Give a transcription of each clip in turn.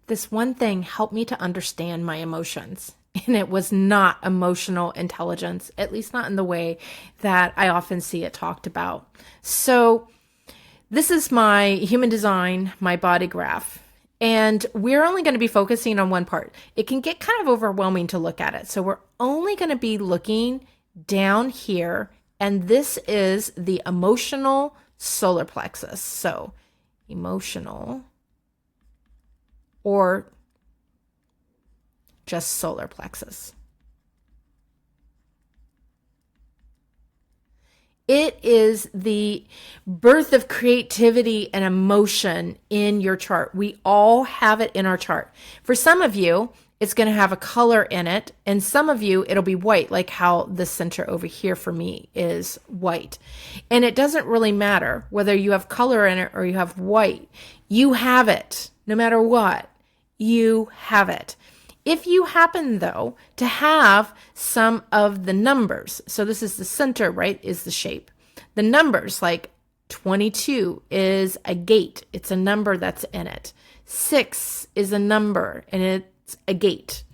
this one thing helped me to understand my emotions. And it was not emotional intelligence, at least not in the way that I often see it talked about. So this is my human design, my body graph. And we're only going to be focusing on one part. It can get kind of overwhelming to look at it. So we're only going to be looking down here. And this is the emotional solar plexus. So emotional or just solar plexus. It is the birth of creativity and emotion in your chart. We all have it in our chart. For some of you, it's going to have a color in it, and some of you, it'll be white, like how the center over here for me is white. And it doesn't really matter whether you have color in it or you have white. You have it, no matter what. You have it. If you happen, though, to have some of the numbers, so this is the center, right, is the shape. The numbers, like 22 is a gate. It's a number that's in it. 6 is a number, and it's a gate.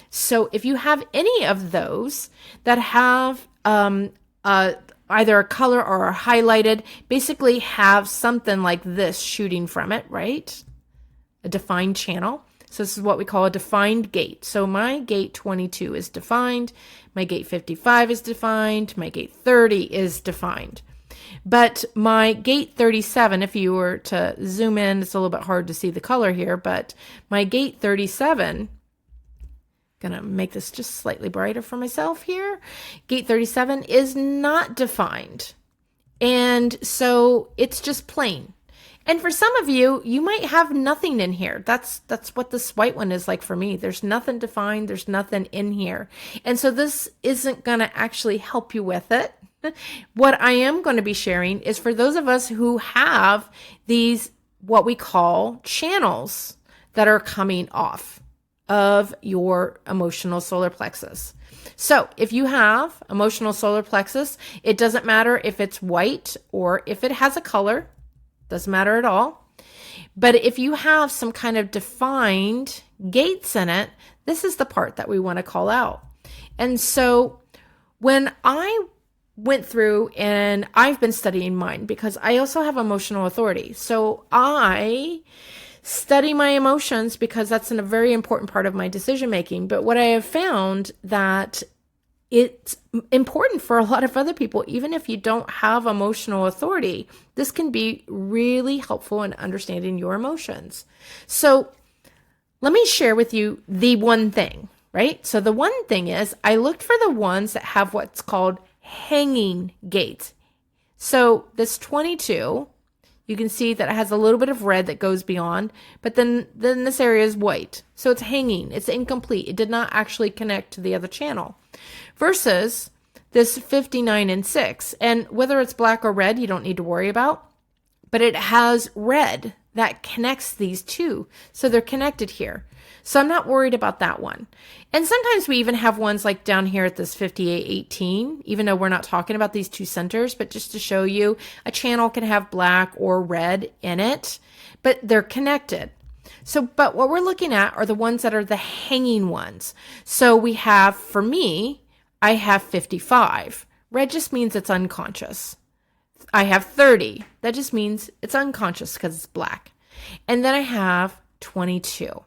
So if you have any of those that have either a color or are highlighted, basically have something like this shooting from it, right? A defined channel. So this is what we call a defined gate. So my gate 22 is defined. My gate 55 is defined. My gate 30 is defined. But my gate 37, if you were to zoom in, it's a little bit hard to see the color here, but my gate 37, gonna make this just slightly brighter for myself here. Gate 37 is not defined. And so it's just plain. And for some of you, you might have nothing in here. That's what this white one is like for me. There's nothing defined. There's nothing in here. And so this isn't going to actually help you with it. What I am going to be sharing is for those of us who have these, what we call channels that are coming off of your emotional solar plexus. So if you have emotional solar plexus, it doesn't matter if it's white or if it has a color. Doesn't matter at all. But if you have some kind of defined gates in it, this is the part that we want to call out. And so when I went through, and I've been studying mine because I also have emotional authority. So I study my emotions because that's a very important part of my decision making. But what I have found that it's important for a lot of other people, even if you don't have emotional authority, this can be really helpful in understanding your emotions. So let me share with you the one thing, right? So the one thing is I looked for the ones that have what's called hanging gates. So this 22, you can see that it has a little bit of red that goes beyond, but then this area is white. So it's hanging, it's incomplete. It did not actually connect to the other channel. Versus this 59 and 6. And whether it's black or red, you don't need to worry about, but it has red that connects these two. So they're connected here. So I'm not worried about that one. And sometimes we even have ones like down here at this 5818, even though we're not talking about these two centers, but just to show you, a channel can have black or red in it, but they're connected. So, but what we're looking at are the ones that are the hanging ones. So we have, for me, I have 55. Red just means it's unconscious. I have 30. That just means it's unconscious because it's black. And then I have 22.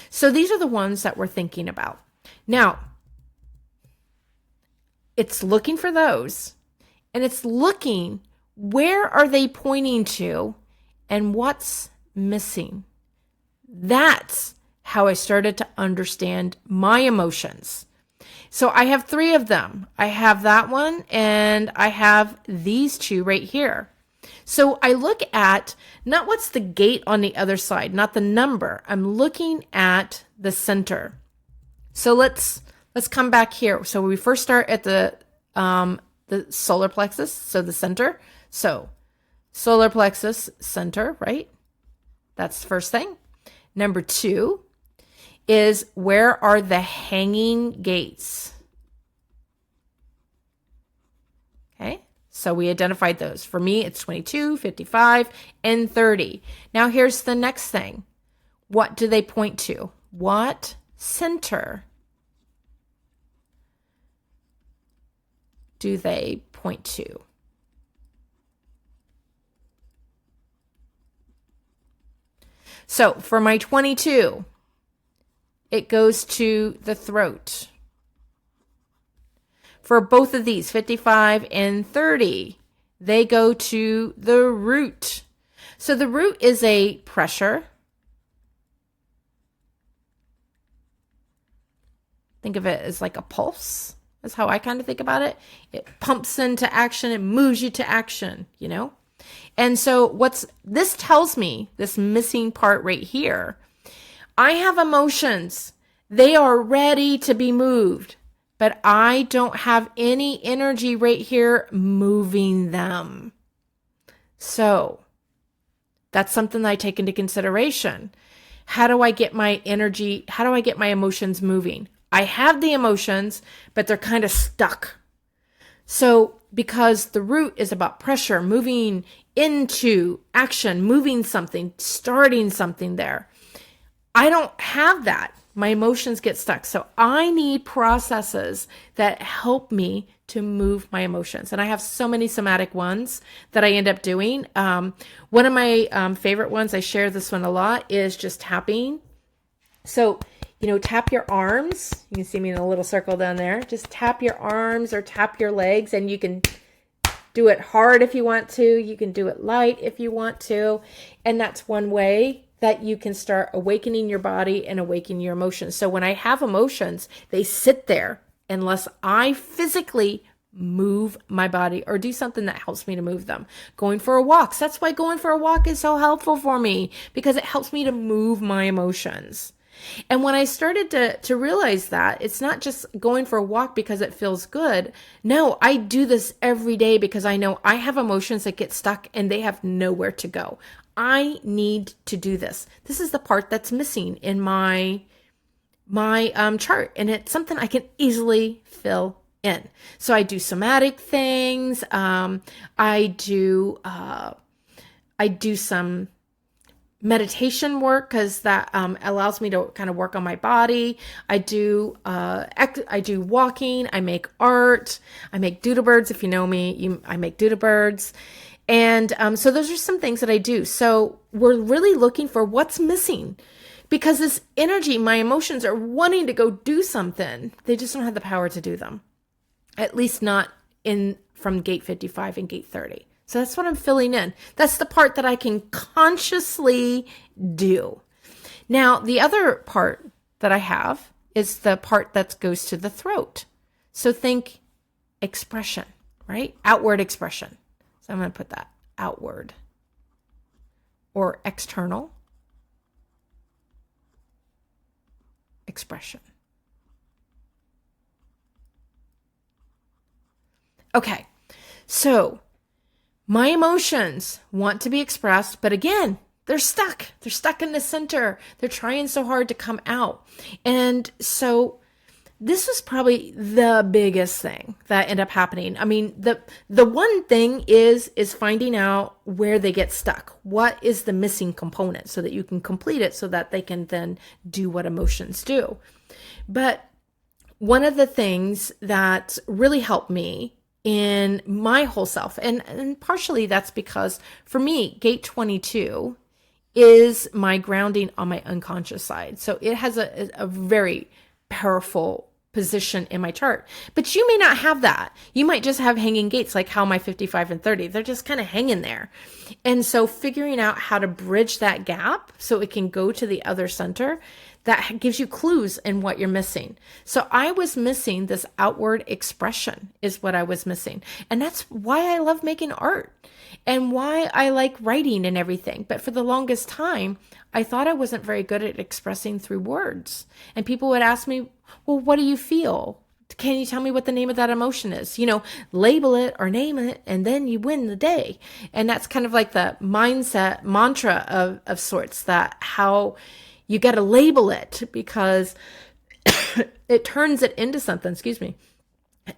So these are the ones that we're thinking about. Now, it's looking for those, and it's looking, where are they pointing to and what's missing? That's how I started to understand my emotions. So I have 3 of them. I have that one, and I have these 2 right here. So I look at not what's the gate on the other side, not the number. I'm looking at the center. So let's come back here. So we first start at the solar plexus, so the center. So solar plexus, center, right? That's the first thing. Number 2 is, where are the hanging gates? Okay, so we identified those. For me, it's 22, 55, and 30. Now here's the next thing. what do they point to? What center do they point to? So for my 22, it goes to the throat. For both of these, 55 and 30, they go to the root. So the root is a pressure. Think of it as like a pulse. That's how I kind of think about it. It pumps into action. It moves you to action, you know? And so what's this tells me, this missing part right here, I have emotions. They are ready to be moved, but I don't have any energy right here moving them. So that's something that I take into consideration. How do I get my energy? How do I get my emotions moving? I have the emotions, but they're kind of stuck. So because the root is about pressure, moving into action, moving something, starting something there. I don't have that. My emotions get stuck. So I need processes that help me to move my emotions. And I have so many somatic ones that I end up doing. One of my favorite ones, I share this one a lot, is just tapping. So, tap your arms. You can see me in a little circle down there. Just tap your arms or tap your legs, and you can do it hard if you want to. You can do it light if you want to. And that's one way that you can start awakening your body and awakening your emotions. So when I have emotions, they sit there unless I physically move my body or do something that helps me to move them. Going for a walk. That's why going for a walk is so helpful for me, because it helps me to move my emotions. And when I started to realize that it's not just going for a walk because it feels good. No, I do this every day because I know I have emotions that get stuck and they have nowhere to go. I need to do this. This is the part that's missing in my chart, and it's something I can easily fill in. So I do somatic things. I do some meditation work because that allows me to kind of work on my body. I do walking. I make art. I make doodle birds. If you know me, I make doodle birds. And so those are some things that I do. So we're really looking for what's missing, because this energy, my emotions are wanting to go do something. They just don't have the power to do them, at least not from gate 55 and gate 30. So that's what I'm filling in. That's the part that I can consciously do. Now, the other part that I have is the part that goes to the throat. So think expression, right? Outward expression. So I'm going to put that outward or external expression. Okay, so my emotions want to be expressed, but again, they're stuck. They're stuck in the center. They're trying so hard to come out. And so this was probably the biggest thing that ended up happening. I mean, the one thing is finding out where they get stuck. What is the missing component so that you can complete it so that they can then do what emotions do. But one of the things that really helped me in my whole self, and partially that's because for me, gate 22 is my grounding on my unconscious side. So it has a very powerful position in my chart, but you may not have that. You might just have hanging gates, like how my 55 and 30, they're just kind of hanging there. And so figuring out how to bridge that gap so it can go to the other center, that gives you clues in what you're missing. So I was missing this outward expression is what I was missing. And that's why I love making art and why I like writing and everything. But for the longest time, I thought I wasn't very good at expressing through words. And people would ask me, well, what do you feel? Can you tell me what the name of that emotion is? Label it or name it, and then you win the day. And that's kind of like the mindset mantra of sorts, that how you got to label it because it turns it into something, excuse me.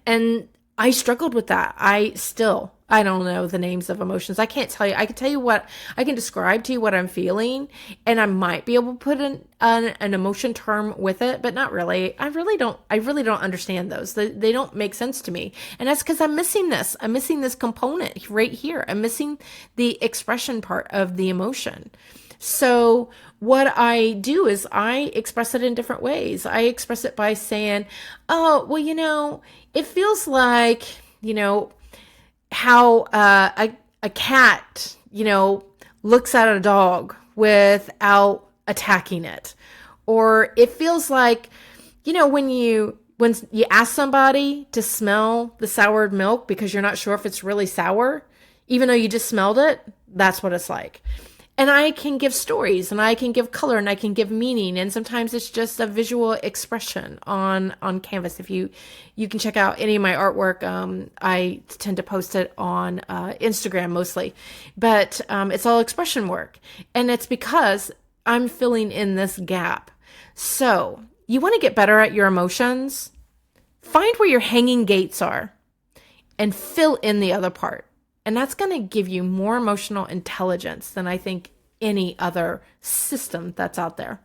And I struggled with that. I still I don't know the names of emotions. I can't tell you. I can tell you what I can describe to you what I'm feeling, and I might be able to put an emotion term with it, but not really. I really don't. I really don't understand those. They don't make sense to me, and that's because I'm missing this. I'm missing this component right here. I'm missing the expression part of the emotion. So what I do is I express it in different ways. I express it by saying, "Oh, well, it feels like." How a cat, looks at a dog without attacking it. Or it feels like, when you ask somebody to smell the soured milk because you're not sure if it's really sour, even though you just smelled it, that's what it's like. And I can give stories and I can give color and I can give meaning. And sometimes it's just a visual expression on canvas. If you can check out any of my artwork, I tend to post it on Instagram mostly, but it's all expression work. And it's because I'm filling in this gap. So you want to get better at your emotions? Find where your hanging gates are and fill in the other part. And that's going to give you more emotional intelligence than I think any other system that's out there.